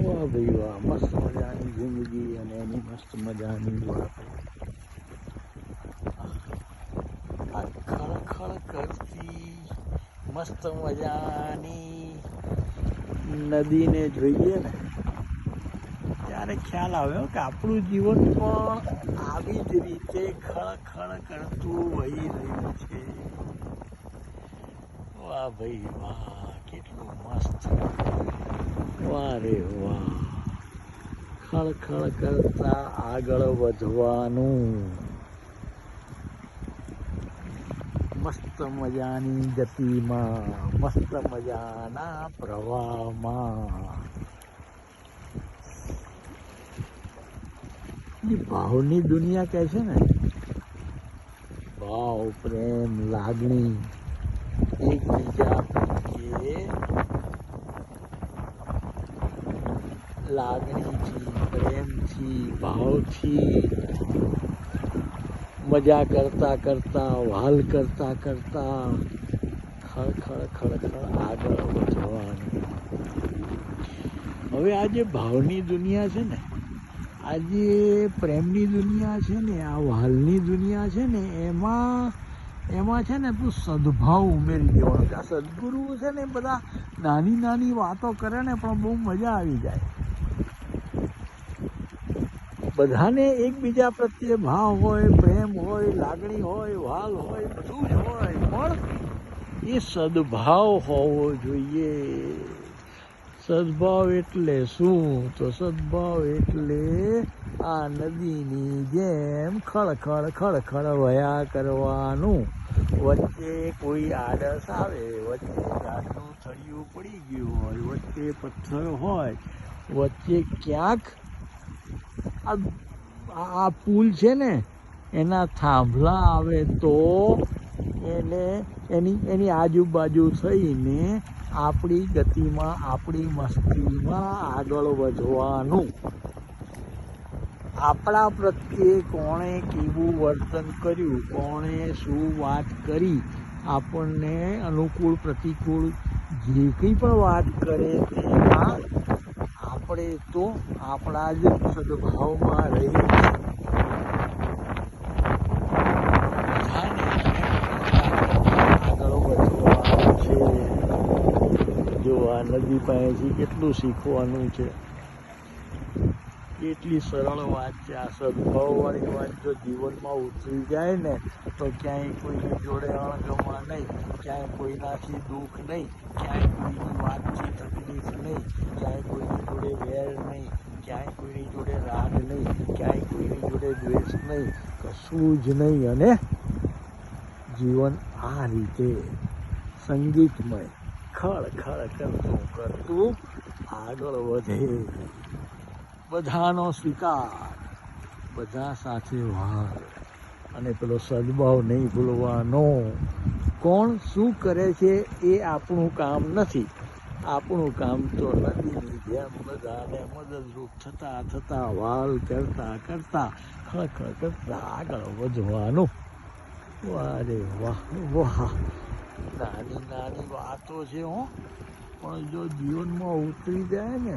વાહ ભાઈ વાહ, મસ્ત મજાની જિંદગી અને એની મસ્ત મજાની વાતો. આ ખળખળ કરતી મસ્ત મજાની નદીને જોઈએ ને ત્યારે ખ્યાલ આવ્યો કે આપણું જીવન પણ આવી જ રીતે ખળખળ કરતું વહી રહ્યું છે. વાહ ભાઈ વાહ, કેટલું મસ્ત, વાહ રે વાહ. ખળખળ કરતા આગળ વધવાનું, મસ્ત મજાની ગતિમાં, મસ્ત મજાના પ્રવાહમાં. ભાવની દુનિયા કહે છે ને, ભાવ, પ્રેમ, લાગણી એકબીજા પ્રત્યે લાગણીથી, પ્રેમથી, ભાવથી મજા કરતા કરતા, વહાલ કરતા કરતા ખળખળ ખળખળ આગળ વધવાનું. હવે આ જે ભાવની દુનિયા છે ને, આ જે પ્રેમની દુનિયા છે ને, આ વહાલની દુનિયા છે ને, એમાં છે ને તું સદભાવ ઉમેરી દેવાનો. આ સદગુરુ છે ને બધા નાની નાની વાતો કરે ને પણ બહુ મજા આવી જાય. બધાને એકબીજા પ્રત્યે ભાવ હોય, પ્રેમ હોય, લાગણી હોય, વહાલ હોય, બધું જ હોય, પણ એ સદભાવ હોવો જોઈએ. સદભાવ એટલે શું? તો સદભાવ એટલે આ નદીની જેમ ખળખળ ખળખળ વહ્યા કરવાનું. વચ્ચે કોઈ આળસ આવે, વચ્ચે ઝાડનું થળિયું પડી ગયું હોય, વચ્ચે પથ્થર હોય, વચ્ચે ક્યાંક આ પુલ છે ને એના થાંભલા આવે તો એની આજુબાજુ થઈને આપણી ગતિમાં, આપણી મસ્તીમાં આગળ વધવાનું. આપણા પ્રત્યે કોણે કેવું વર્તન કર્યું, કોણે શું વાત કરી, આપણને અનુકૂળ પ્રતિકૂળ જે કંઈ પણ વાત કરે તેમાં આપણે તો આપણા જ સદભાવમાં રહી આગળ વધવાનું છે. જો આ નદી પાસેથી કેટલું શીખવાનું છે. કેટલી સરળ વાત છે. આ સદભાવવાળી વાત જો જીવનમાં ઉતરી જાય ને તો ક્યાંય કોઈની જોડે અણગમા નહીં, ક્યાંય કોઈનાથી દુઃખ નહીં, ક્યાંય કોઈની વાતથી તકલીફ નહીં, ક્યાંય કોઈની જોડે વેર નહીં, ક્યાંય કોઈની જોડે રાગ નહીં, ક્યાંય કોઈની જોડે દ્વેષ નહીં, કશું જ નહીં. અને જીવન આ રીતે સંગીતમય ખળખળ કરતું કરતું આગળ વધે. બધાનો સ્વીકાર, બધા સાથે વહાલ, અને પેલો સદભાવ નહીં ભૂલવાનો. કોણ શું કરે છે એ આપણું કામ નથી. આપણું કામ તો નદીની જેમ બધાને મદદરૂપ થતા થતા, વહાલ કરતા કરતા, ખળખળ કરતા આગળ વધવાનું. વાહ રે વાહ વાહ, નાની નાની વાતો છે હો, પણ જો જીવનમાં ઉતરી જાય ને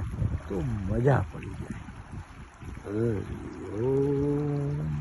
તો મજા પડી જાય. હરિ ઓમ.